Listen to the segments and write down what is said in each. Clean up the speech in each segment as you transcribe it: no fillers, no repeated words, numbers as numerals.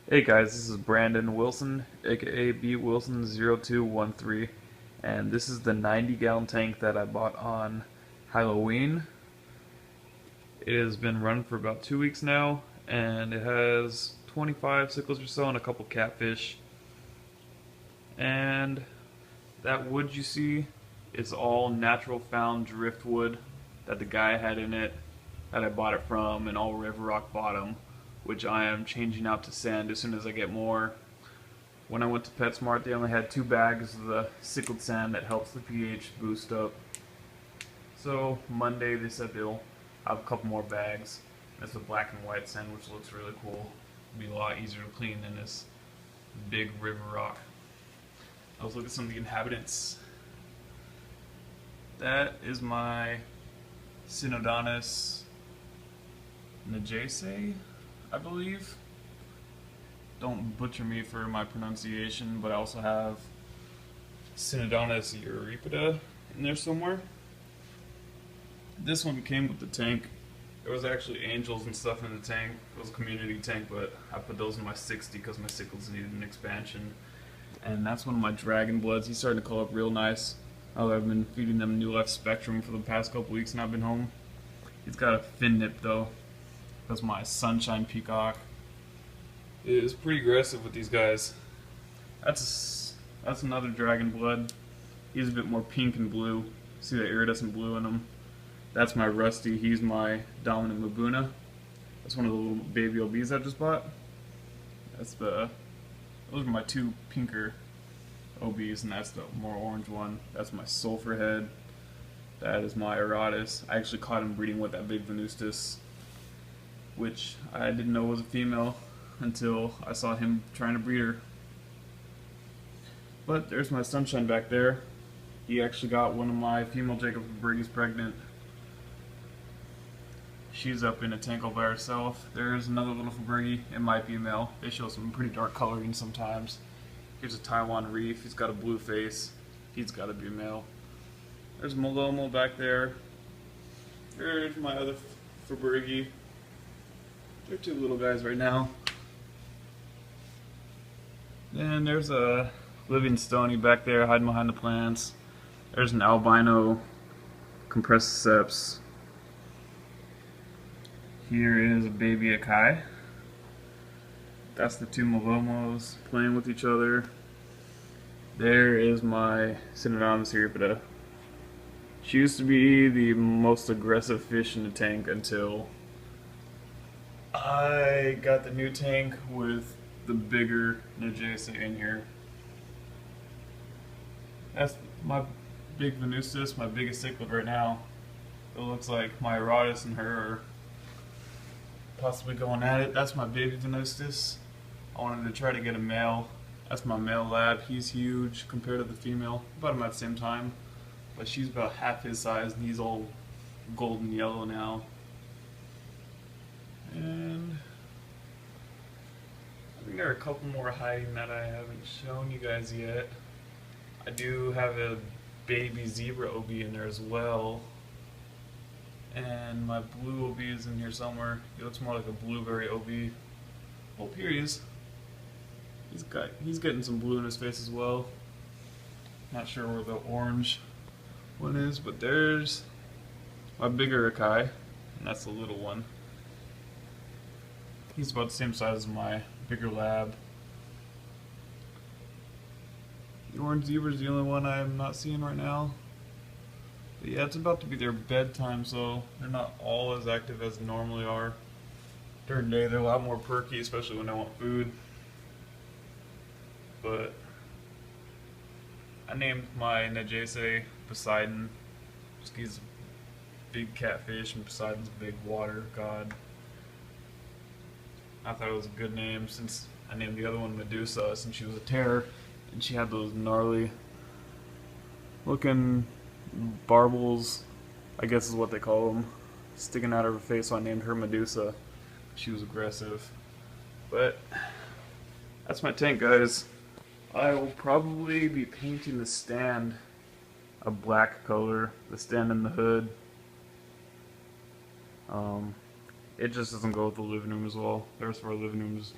Hey guys, this is Brandon Wilson, aka B Wilson 0213, and this is the 90-gallon tank that I bought on Halloween. It has been running for about 2 weeks now, and it has 25 cichlids or so and a couple catfish. And that wood you see is all natural found driftwood that the guy had in it that I bought it from, and all river rock bottom, which I am changing out to sand as soon as I get more. When I went to PetSmart, they only had 2 bags of the cichlid sand that helps the pH boost up. So Monday they said they'll have a couple more bags. That's the black and white sand, which looks really cool. It'll be a lot easier to clean than this big river rock. Let's look at some of the inhabitants. That is my Synodontis Najese, I believe. Don't butcher me for my pronunciation, but I also have Synodontis euripida in there somewhere. This one came with the tank. There was actually angels and stuff in the tank. It was a community tank, but I put those in my 60 because my cichlids needed an expansion. And that's one of my dragon bloods. He's starting to curl up real nice. I've been feeding them New Life Spectrum for the past couple weeks and I've been home. He's got a fin nip though. That's my sunshine peacock. It is pretty aggressive with these guys. That's another dragon blood. He's a bit more pink and blue. See that iridescent blue in him? That's my Rusty. He's my dominant Mabuna. That's one of the little baby OBs I just bought. Those are my two pinker OBs, and that's the more orange one. That's my sulfur head. That is my Eratus. I actually caught him breeding with that big Venustus, which I didn't know was a female until I saw him trying to breed her. But there's my Sunshine back there. He actually got one of my female Jacob Bergis pregnant. She's up in a tank all by herself. There's another little Fabergi. It might be a male. They show some pretty dark coloring sometimes. Here's a Taiwan Reef. He's got a blue face. He's got to be a male. There's Malomo back there. There's my other Fabergi. They're two little guys right now. Then there's a living stony back there hiding behind the plants. There's an albino compressiceps. Here is a baby Akai. That's the two Malomos playing with each other. There is my Synodontis euripida. She used to be the most aggressive fish in the tank until I got the new tank with the bigger Najese in here. That's my big Venustus, my biggest cichlid right now. It looks like my Eratus and her are possibly going at it. That's my baby Venustus. I wanted to try to get a male. That's my male lab. He's huge compared to the female. About him at the same time. But she's about half his size and he's all golden yellow now. And I think there are a couple more hiding that I haven't shown you guys yet. I do have a baby zebra OB in there as well. And my blue OB is in here somewhere. He looks more like a blueberry OB. Oh, here he is. He's getting some blue in his face as well. Not sure where the orange one is, but there's my bigger Akai, and that's the little one. He's about the same size as my bigger lab. The orange zebra is the only one I'm not seeing right now. But yeah, it's about to be their bedtime, so they're not all as active as they normally are. During the day, they're a lot more perky, especially when I want food. But I named my Najese Poseidon, just he's a big catfish, and Poseidon's a big water god. I thought it was a good name since I named the other one Medusa, since she was a terror, and she had those gnarly looking barbels, I guess is what they call them, sticking out of her face, so I named her Medusa. She was aggressive. But that's my tank, guys. I will probably be painting the stand a black color, the stand and the hood. It just doesn't go with the living room as well. The rest of our living room is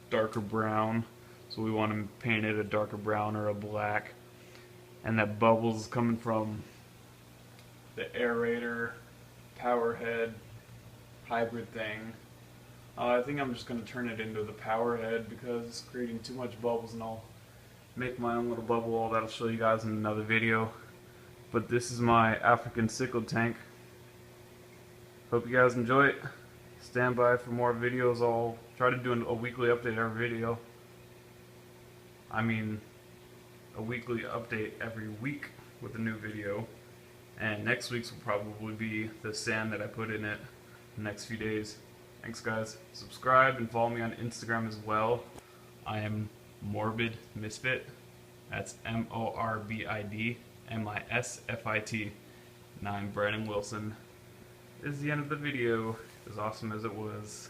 darker brown, so we want to paint it a darker brown or a black. And that bubble's coming from the aerator power head hybrid thing. I think I'm just going to turn it into the power head because it's creating too much bubbles, and I'll make my own little bubble wall that I'll show you guys in another video. But this is my African cichlid tank. Hope you guys enjoy it. Stand by for more videos. I'll try to do a weekly update every video. I mean, a weekly update every week with a new video. And next week's will probably be the sand that I put in it the next few days. Thanks guys. Subscribe and follow me on Instagram as well. I am Morbid Misfit. That's MORBID MISFIT. And I'm Brandon Wilson. This is the end of the video, as awesome as it was.